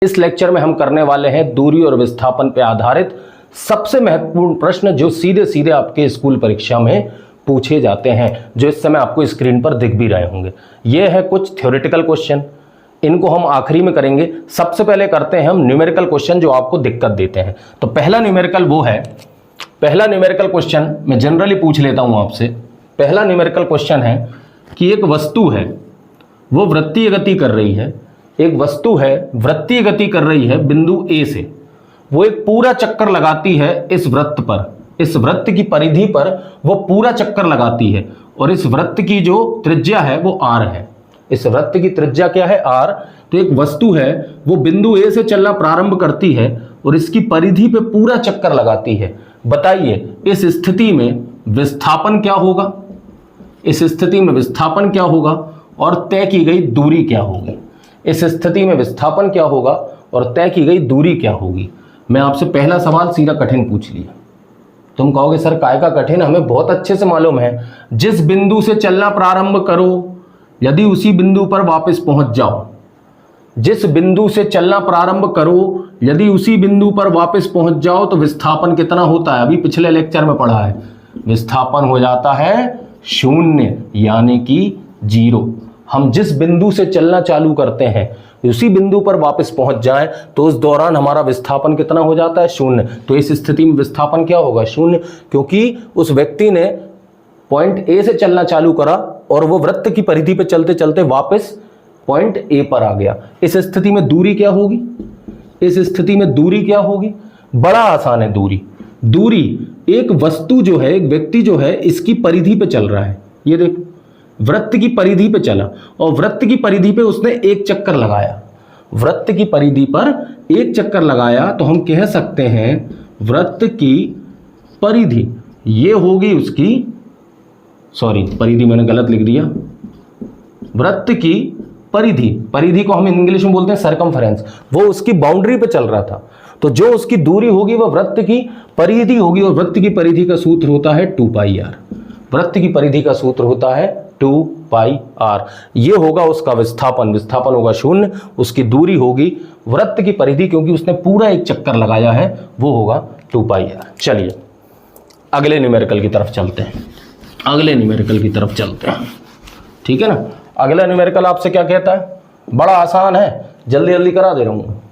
इस लेक्चर में हम करने वाले हैं दूरी और विस्थापन पर आधारित सबसे महत्वपूर्ण प्रश्न जो सीधे सीधे आपके स्कूल परीक्षा में पूछे जाते हैं, जो इस समय आपको स्क्रीन पर दिख भी रहे होंगे। ये है कुछ थ्योरेटिकल क्वेश्चन, इनको हम आखिरी में करेंगे। सबसे पहले करते हैं हम न्यूमेरिकल क्वेश्चन जो आपको दिक्कत देते हैं। तो पहला न्यूमेरिकल क्वेश्चन मैं जनरली पूछ लेता हूं आपसे। पहला न्यूमेरिकल क्वेश्चन है कि एक वस्तु है वो वृत्तीय गति कर रही है, एक वस्तु है वृत्तीय गति कर रही है बिंदु ए से, वो एक पूरा चक्कर लगाती है इस वृत्त पर, इस वृत्त की परिधि पर वो पूरा चक्कर लगाती है और इस वृत्त की जो त्रिज्या है वो r है। इस वृत्त की त्रिज्या क्या है? r। तो एक वस्तु है वो बिंदु ए से चलना प्रारंभ करती है और इसकी परिधि पे पूरा चक्कर लगाती है। बताइए इस स्थिति में विस्थापन क्या होगा, इस स्थिति में विस्थापन क्या होगा और तय की गई दूरी क्या होगी। इस स्थिति में विस्थापन क्या होगा और तय की गई दूरी क्या होगी। मैं आपसे पहला सवाल सीधा कठिन पूछ लिया। तुम कहोगे सर काय का कठिन, हमें बहुत अच्छे से मालूम है। जिस बिंदु से चलना प्रारंभ करो यदि उसी बिंदु पर वापस पहुंच जाओ, जिस बिंदु से चलना प्रारंभ करो यदि उसी बिंदु पर वापस पहुंच जाओ तो विस्थापन कितना होता है? अभी पिछले लेक्चर में पढ़ा है, विस्थापन हो जाता है 0 यानी कि 0। हम जिस बिंदु से चलना चालू करते हैं उसी बिंदु पर वापस पहुंच जाएं तो उस दौरान हमारा विस्थापन कितना हो जाता है? 0। तो इस स्थिति में विस्थापन क्या होगा? 0, क्योंकि उस व्यक्ति ने पॉइंट ए से चलना चालू करा और वो वृत्त की परिधि पे चलते चलते वापस पॉइंट ए पर आ गया। इस स्थिति में दूरी क्या होगी? इस स्थिति में दूरी क्या होगी? बड़ा आसान है। दूरी एक वस्तु जो है, एक व्यक्ति जो है, इसकी परिधि पे चल रहा है। ये देखो वृत्त की परिधि पे चला और वृत्त की परिधि पे उसने एक चक्कर लगाया, वृत्त की परिधि पर एक चक्कर लगाया तो हम कह सकते हैं वृत्त की परिधि ये होगी उसकी, सॉरी परिधि मैंने गलत लिख दिया, वृत्त की परिधि को हम इंग्लिश में बोलते हैं सरकमफेरेंस। वो उसकी बाउंड्री पे चल रहा था तो जो उसकी दूरी होगी वह वृत्त की परिधि होगी और वृत्त की परिधि का सूत्र होता है 2πr। वृत्त की परिधि का सूत्र होता है 2πr। ये होगा उसका विस्थापन होगा 0, उसकी दूरी होगी वृत्त की परिधि क्योंकि उसने पूरा एक चक्कर लगाया है, वो होगा 2πr। चलिए अगले न्यूमेरिकल की तरफ चलते हैं, ठीक है ना। अगला न्यूमेरिकल आपसे क्या कहता है? बड़ा आसान है, जल्दी जल्दी करा दे रहा हूँ,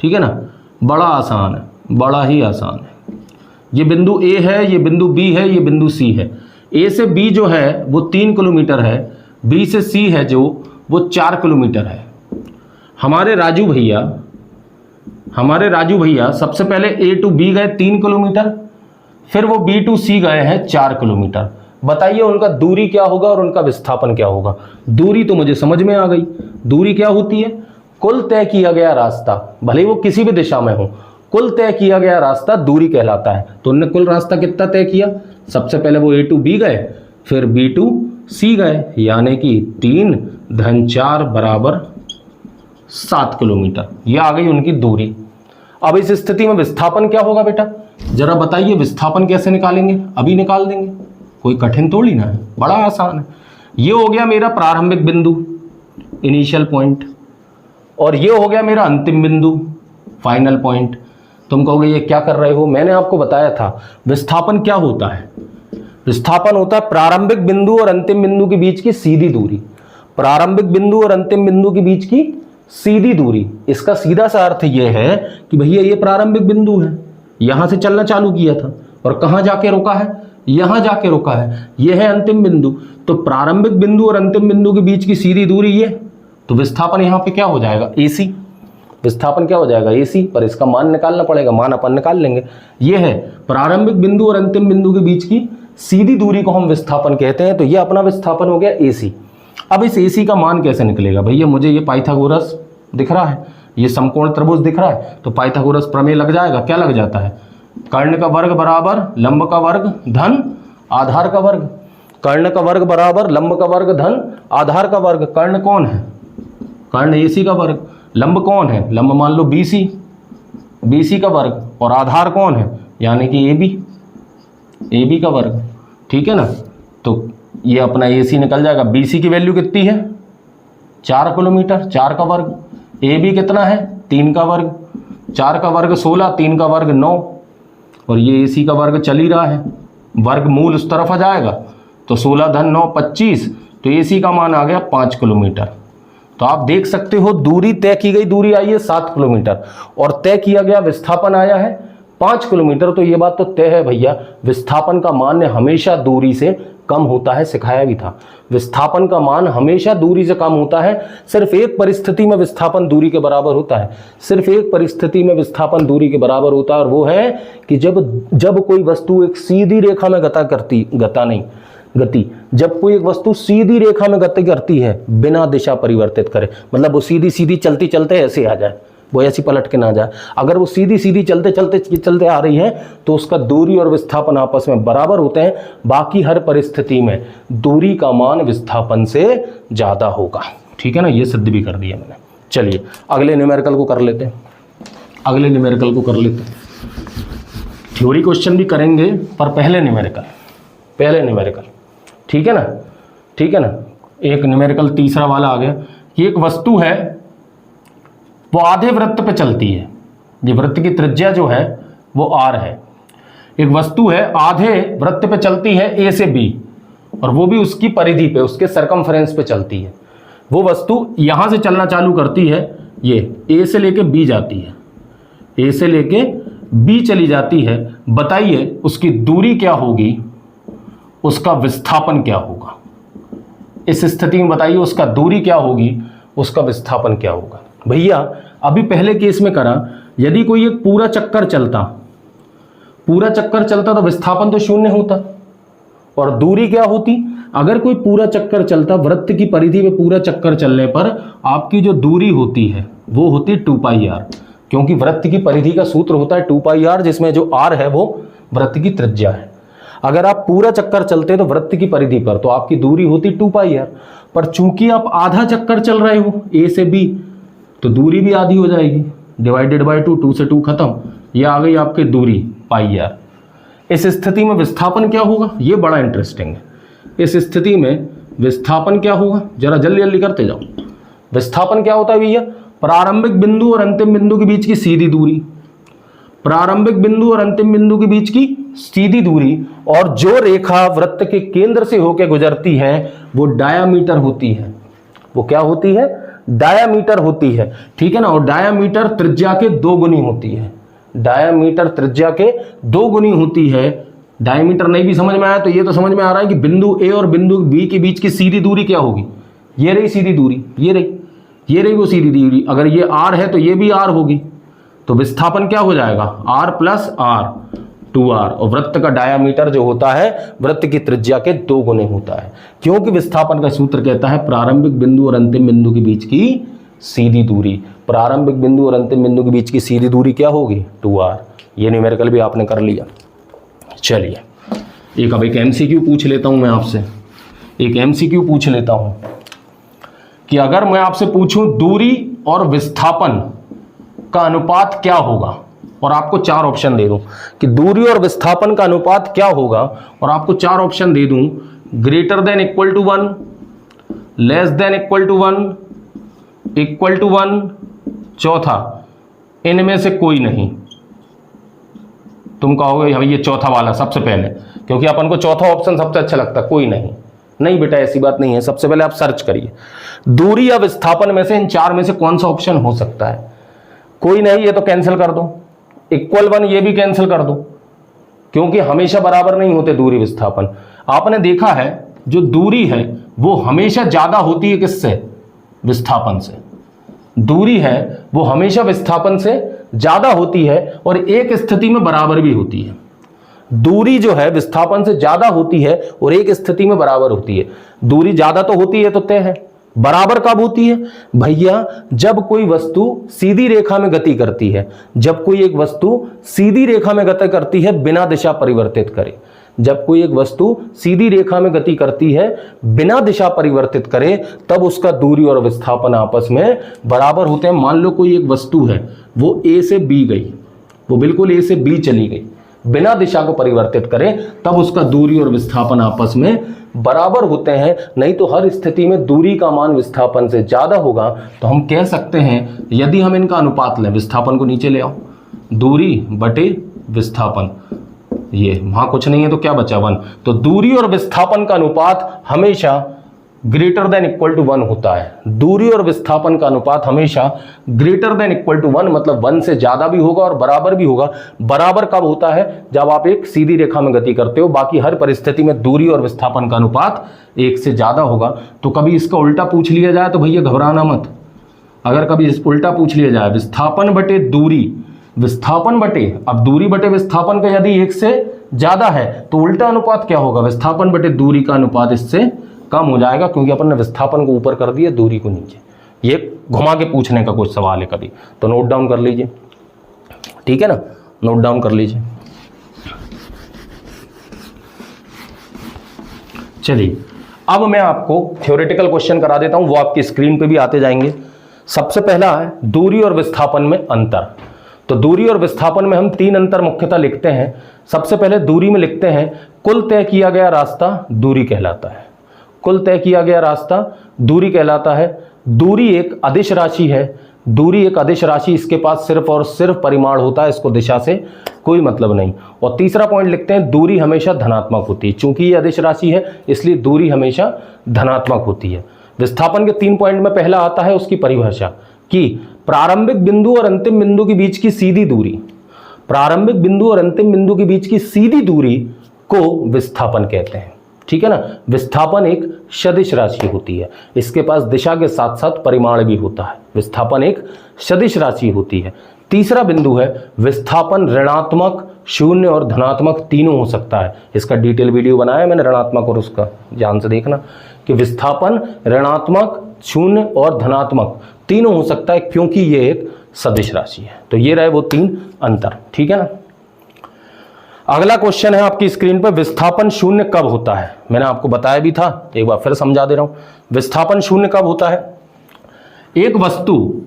ठीक है ना। बड़ा आसान है, बड़ा ही आसान है। ये बिंदु ए है, ये बिंदु बी है, ये बिंदु सी है। ए से बी जो है वो 3 किलोमीटर है, बी से सी है जो वो 4 किलोमीटर है। हमारे राजू भैया सबसे पहले ए टू बी गए 3 किलोमीटर, फिर वो बी टू सी गए हैं 4 किलोमीटर। बताइए उनका दूरी क्या होगा और उनका विस्थापन क्या होगा। दूरी तो मुझे समझ में आ गई। दूरी क्या होती है? कुल तय किया गया रास्ता, भले वो किसी भी दिशा में हो, कुल तय किया गया रास्ता दूरी कहलाता है। तो उन्होंने कुल रास्ता कितना तय किया? सबसे पहले वो ए टू बी गए, फिर बी टू सी गए, यानी कि 3 + 4 = 7 किलोमीटर। ये आ गई उनकी दूरी। अब इस स्थिति में विस्थापन क्या होगा बेटा? जरा बताइए विस्थापन कैसे निकालेंगे? अभी निकाल देंगे, कोई कठिन थोड़ी ना है, बड़ा आसान है। ये हो गया मेरा प्रारंभिक बिंदु, इनिशियल पॉइंट, और ये हो गया मेरा अंतिम बिंदु, फाइनल पॉइंट। तुम कहोगे ये क्या कर रहे हो? मैंने आपको बताया था विस्थापन क्या होता है। विस्थापन होता है प्रारंभिक बिंदु और अंतिम बिंदु के बीच की सीधी दूरी। प्रारंभिक बिंदु और अंतिम बिंदु के बीच की सीधी दूरी। इसका सीधा सा अर्थ यह है कि भैया ये प्रारंभिक बिंदु है, यहां से चलना चालू किया था और कहां जाके रुका है? यहां जाके रुका है। यह है अंतिम बिंदु। तो प्रारंभिक बिंदु और अंतिम बिंदु के बीच की सीधी दूरी ये, तो विस्थापन यहां पे क्या हो जाएगा? AC। विस्थापन क्या हो जाएगा? AC। पर इसका मान निकालना पड़ेगा, मान अपन निकाल लेंगे। ये है प्रारंभिक बिंदु और अंतिम बिंदु के बीच की सीधी दूरी को हम विस्थापन कहते हैं। तो ये अपना विस्थापन हो गया AC। अब इस AC का मान कैसे निकलेगा? भैया मुझे ये पाइथागोरस दिख रहा है, ये समकोण त्रिभुज दिख रहा है, तो पाइथागोरस प्रमेय लग जाएगा। क्या लग जाता है? कर्ण का वर्ग बराबर लंब का वर्ग धन आधार का वर्ग। कर्ण का वर्ग बराबर लंब का वर्ग धन आधार का वर्ग। कर्ण कौन है? कर्ण AC का वर्ग। लंब कौन है? लंब मान लो BC का वर्ग, और आधार कौन है? यानी कि AB का वर्ग, ठीक है ना। तो ये अपना AC निकल जाएगा। BC की वैल्यू कितनी है? 4 किलोमीटर, 4 का वर्ग। AB कितना है? 3 का वर्ग, 4 का वर्ग 16, 3 का वर्ग 9, और ये AC का वर्ग चल ही रहा है, वर्गमूल उस तरफ आ जाएगा, तो 16 धन 9 25, तो AC का मान आ गया 5 किलोमीटर। तो आप देख सकते हो दूरी तय की गई, दूरी आई है 7 किलोमीटर और तय किया गया विस्थापन आया है 5 किलोमीटर। तो ये बात तो तय है भैया, विस्थापन का मान हमेशा दूरी से कम होता है, सिखाया भी था। विस्थापन का मान हमेशा दूरी से कम होता है, सिर्फ एक परिस्थिति में विस्थापन दूरी के बराबर होता है, सिर्फ एक परिस्थिति में विस्थापन दूरी के बराबर होता है, और वो है कि जब कोई वस्तु एक सीधी रेखा में जब कोई एक वस्तु सीधी रेखा में गति करती है बिना दिशा परिवर्तित करे, मतलब वो सीधी सीधी चलती चलते ऐसे आ जाए, वो ऐसी पलट के ना जाए। अगर वो सीधी सीधी चलते आ रही है तो उसका दूरी और विस्थापन आपस में बराबर होते हैं। बाकी हर परिस्थिति में दूरी का मान विस्थापन से ज़्यादा होगा। ठीक है ना, ये सिद्ध भी कर दिया मैंने। चलिए अगले न्यूमेरिकल को कर लेते हैं। थ्योरी क्वेश्चन भी करेंगे पर पहले न्यूमेरिकल। ठीक है ना। एक न्यूमेरिकल तीसरा वाला आ गया कि एक वस्तु है वो आधे वृत्त पे चलती है, ये वृत्त की त्रिज्या जो है वो r है। एक वस्तु है आधे वृत्त पे चलती है A से B, और वो भी उसकी परिधि पे, उसके सरकमफ्रेंस पे चलती है। वो वस्तु यहां से चलना चालू करती है, ये A से लेके B जाती है, A से लेके B चली जाती है। बताइए उसकी दूरी क्या होगी, उसका विस्थापन क्या होगा। इस स्थिति में बताइए उसका दूरी क्या होगी, उसका विस्थापन क्या होगा। भैया अभी पहले केस में करा, यदि कोई एक पूरा चक्कर चलता तो विस्थापन तो 0 होता, और दूरी क्या होती। अगर कोई पूरा चक्कर चलता, वृत्त की परिधि में पूरा चक्कर चलने पर आपकी जो दूरी होती है वो होती 2πr, क्योंकि वृत्त की परिधि का सूत्र होता है 2πr, जिसमें जो r है वो वृत्त की त्रिज्या है। अगर आप पूरा चक्कर चलते तो वृत्त की परिधि पर, तो आपकी दूरी होती 2πr, पर चूंकि आप आधा चक्कर चल रहे हो A से B, तो दूरी भी आधी हो जाएगी, डिवाइडेड बाय 2 से 2 खत्म, ये आ गई आपकी दूरी πr। इस स्थिति में विस्थापन क्या होगा, ये बड़ा इंटरेस्टिंग है। इस स्थिति में विस्थापन क्या होगा, जरा जल्दी जल्दी करते जाओ। विस्थापन क्या होता है भैया, प्रारंभिक बिंदु और अंतिम बिंदु के बीच की सीधी दूरी, प्रारंभिक बिंदु और अंतिम बिंदु के बीच की सीधी दूरी, और जो रेखा वृत्त के केंद्र से होकर गुजरती है वो डायामीटर होती है। वो क्या होती है, डायामीटर होती है। ठीक है ना, और डायामीटर त्रिज्या के 2 गुनी होती है, डायामीटर त्रिज्या के 2 गुनी होती है। डायमीटर नहीं भी समझ में आया तो ये तो समझ में आ रहा है कि बिंदु A और बिंदु B के बीच की सीधी दूरी क्या होगी, ये रही सीधी दूरी, ये रही वो सीधी दूरी। अगर ये r है तो ये भी r होगी, तो विस्थापन क्या हो जाएगा, r प्लस r 2r, और वृत्त का डायामीटर जो होता है वृत्त की त्रिज्या के 2 गुने होता है, क्योंकि विस्थापन का सूत्र कहता है प्रारंभिक बिंदु और अंतिम बिंदु के बीच की सीधी दूरी। प्रारंभिक बिंदु और अंतिम बिंदु के बीच की सीधी दूरी क्या होगी, 2r। ये न्यूमेरिकल भी आपने कर लिया। चलिए एक एमसीक्यू पूछ लेता हूं मैं आपसे, एक एमसीक्यू पूछ लेता हूं कि अगर मैं आपसे पूछूं दूरी और विस्थापन का अनुपात क्या होगा, और आपको 4 ऑप्शन दे दूं कि दूरी और विस्थापन का अनुपात क्या होगा, और आपको 4 ऑप्शन दे दूं, greater than equal to 1, less than equal to 1, equal to 1, चौथा इनमें से कोई नहीं। तुम कहोगे भाई ये चौथा वाला सबसे पहले, क्योंकि अपन को चौथा ऑप्शन सबसे अच्छा लगता है, कोई नहीं। नहीं बेटा ऐसी बात नहीं है, सबसे पहले आप सर्च करिए दूरी या विस्थापन में से इन 4 में से कौन सा ऑप्शन हो सकता है। कोई नहीं, ये तो कैंसिल कर दो, इक्वल 1 ये भी कैंसिल कर दो, क्योंकि हमेशा बराबर नहीं होते दूरी विस्थापन। आपने देखा है जो दूरी है वो हमेशा ज्यादा होती है किससे, विस्थापन से। दूरी है वो हमेशा विस्थापन से ज्यादा होती है, और एक स्थिति में बराबर भी होती है। दूरी जो है विस्थापन से ज्यादा होती है और एक स्थिति में बराबर होती है। दूरी ज्यादा तो होती है तो तय है, बराबर कब होती है भैया, जब कोई वस्तु सीधी रेखा में गति करती है, जब कोई एक वस्तु सीधी रेखा में गति करती है बिना दिशा परिवर्तित करे। जब कोई एक वस्तु सीधी रेखा में गति करती है बिना दिशा परिवर्तित करे, तब उसका दूरी और विस्थापन आपस में बराबर होते हैं। मान लो कोई एक वस्तु है वो A से B गई, वो बिल्कुल A से B चली गई, बिना दिशा को परिवर्तित करें, तब उसका दूरी और विस्थापन आपस में बराबर होते हैं। नहीं तो हर स्थिति में दूरी का मान विस्थापन से ज्यादा होगा। तो हम कह सकते हैं, यदि हम इनका अनुपात लें, विस्थापन को नीचे ले आओ, दूरी बटे विस्थापन, ये वहां कुछ नहीं है तो क्या बचा 1। तो दूरी और विस्थापन का अनुपात हमेशा ग्रेटर देन इक्वल टू 1 होता है। दूरी और विस्थापन का अनुपात हमेशा ग्रेटर देन इक्वल टू 1, मतलब 1 से ज्यादा भी होगा और बराबर भी होगा। बराबर कब होता है? जब आप एक सीधी रेखा में गति करते हो। बाकी हर परिस्थिति में दूरी और विस्थापन का अनुपात 1 से ज्यादा होगा। तो कभी इसका उल्टा पूछ लिया जाए तो भैया घबराना मत। अगर कभी इस उल्टा पूछ लिया जाए, विस्थापन बटे दूरी, विस्थापन बटे, अब दूरी बटे विस्थापन का यदि 1 से ज्यादा है तो उल्टा अनुपात क्या होगा? विस्थापन बटे दूरी का अनुपात इससे कम हो जाएगा, क्योंकि अपन ने विस्थापन को ऊपर कर दिया, दूरी को नीचे। ये घुमा के पूछने का कुछ सवाल है कभी, तो नोट डाउन कर लीजिए, ठीक है ना, नोट डाउन कर लीजिए। चलिए अब मैं आपको थ्योरेटिकल क्वेश्चन करा देता हूं, वो आपकी स्क्रीन पे भी आते जाएंगे। सबसे पहला है दूरी और विस्थापन में अंतर। तो दूरी और विस्थापन में हम 3 अंतर मुख्यतः लिखते हैं। सबसे पहले दूरी में लिखते हैं, कुल तय किया गया रास्ता दूरी कहलाता है। कुल तय किया गया रास्ता दूरी कहलाता है। दूरी एक अदिश राशि है। दूरी एक अदिश राशि, इसके पास सिर्फ और सिर्फ परिमाण होता है, इसको दिशा से कोई मतलब नहीं। और तीसरा पॉइंट लिखते हैं, दूरी हमेशा धनात्मक होती है। चूंकि ये अदिश राशि है इसलिए दूरी हमेशा धनात्मक होती है। विस्थापन के 3 पॉइंट में पहला आता है उसकी परिभाषा, कि प्रारंभिक बिंदु और अंतिम बिंदु के बीच की सीधी दूरी, प्रारंभिक बिंदु और अंतिम बिंदु के बीच की सीधी दूरी को विस्थापन कहते हैं। ठीक है ना। विस्थापन एक सदिश राशि होती है, इसके पास दिशा के साथ साथ परिमाण भी होता है। विस्थापन एक सदिश राशि होती है। तीसरा बिंदु है विस्थापन ऋणात्मक, शून्य और धनात्मक तीनों हो सकता है। इसका डिटेल वीडियो बनाया मैंने ऋणात्मक और उसका, ध्यान से देखना कि विस्थापन ऋणात्मक, शून्य और धनात्मक तीनों हो सकता है, क्योंकि ये एक सदिश राशि है। तो ये रहे वो 3 अंतर। ठीक है ना। अगला क्वेश्चन है आपकी स्क्रीन पर, विस्थापन शून्य कब होता है? मैंने आपको बताया भी था, एक बार फिर समझा दे रहा हूं। विस्थापन शून्य कब होता है? एक वस्तु,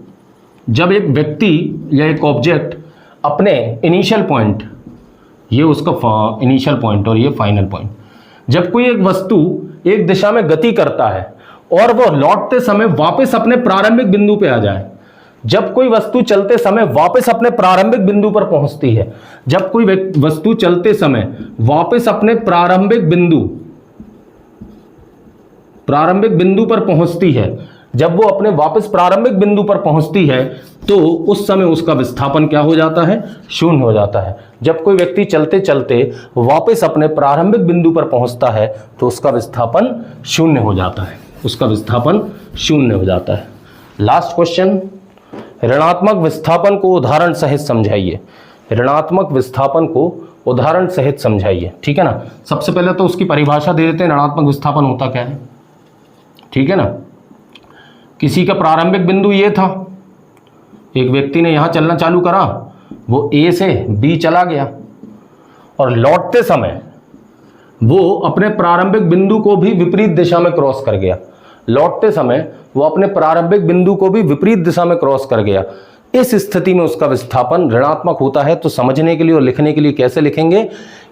जब एक व्यक्ति या एक ऑब्जेक्ट अपने इनिशियल पॉइंट, ये उसका इनिशियल पॉइंट और ये फाइनल पॉइंट, जब कोई एक वस्तु एक दिशा में गति करता है और वो लौटते समय वापस अपने प्रारंभिक बिंदु पे आ जाए, जब कोई वस्तु चलते समय वापस अपने प्रारंभिक बिंदु पर पहुंचती है, जब कोई वस्तु चलते समय वापस अपने प्रारंभिक बिंदु पर पहुंचती है, जब वो अपने वापस प्रारंभिक बिंदु पर पहुंचती है तो उस समय उसका विस्थापन क्या हो जाता है? शून्य हो जाता है। जब कोई व्यक्ति चलते चलते वापस अपने प्रारंभिक बिंदु पर पहुंचता है तो उसका विस्थापन शून्य हो जाता है, उसका विस्थापन शून्य हो जाता है। लास्ट क्वेश्चन, ऋणात्मक विस्थापन को उदाहरण सहित समझाइए। ऋणात्मक विस्थापन को उदाहरण सहित समझाइए। ठीक है ना। सबसे पहले तो उसकी परिभाषा दे देते हैं, ऋणात्मक विस्थापन होता क्या है। ठीक है ना। किसी का प्रारंभिक बिंदु ये था, एक व्यक्ति ने यहां चलना चालू करा, वो ए से बी चला गया और लौटते समय वो अपने प्रारंभिक बिंदु को भी विपरीत दिशा में क्रॉस कर गया। लौटते समय वो अपने प्रारंभिक बिंदु को भी विपरीत दिशा में क्रॉस कर गया। इस स्थिति में उसका विस्थापन ऋणात्मक होता है। तो समझने के लिए और लिखने के लिए कैसे लिखेंगे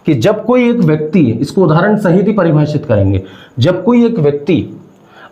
कि जब कोई एक व्यक्ति, इसको उदाहरण सहित ही परिभाषित करेंगे, जब कोई एक व्यक्ति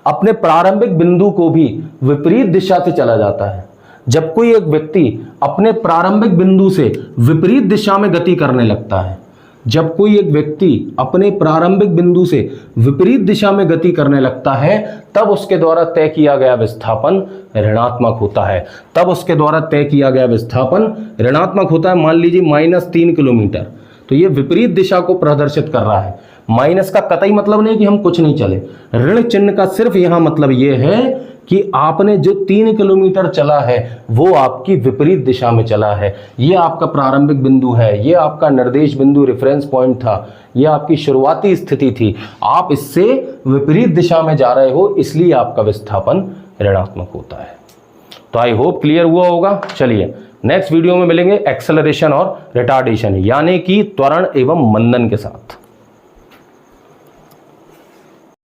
अपने प्रारंभिक बिंदु को भी विपरीत दिशा से चला जाता है, जब कोई एक व्यक्ति अपने प्रारंभिक बिंदु से विपरीत दिशा में गति करने लगता है, जब कोई एक व्यक्ति अपने प्रारंभिक बिंदु से विपरीत दिशा में गति करने लगता है, तब उसके द्वारा तय किया गया विस्थापन ऋणात्मक होता है। तब उसके द्वारा तय किया गया विस्थापन ऋणात्मक होता है। मान लीजिए -3 किलोमीटर, तो ये विपरीत दिशा को प्रदर्शित कर रहा है। माइनस का कतई मतलब नहीं कि हम कुछ नहीं चले, ऋण चिन्ह का सिर्फ यहां मतलब ये है कि आपने जो 3 किलोमीटर चला है वो आपकी विपरीत दिशा में चला है। ये आपका प्रारंभिक बिंदु है, ये आपका निर्देश बिंदु रेफरेंस पॉइंट था, ये आपकी शुरुआती स्थिति थी, आप इससे विपरीत दिशा में जा रहे हो, इसलिए आपका विस्थापन ऋणात्मक होता है। तो आई होप क्लियर हुआ होगा। चलिए नेक्स्ट वीडियो में मिलेंगे एक्सेलरेशन और रिटार्डेशन, यानी कि त्वरण एवं मंदन के साथ।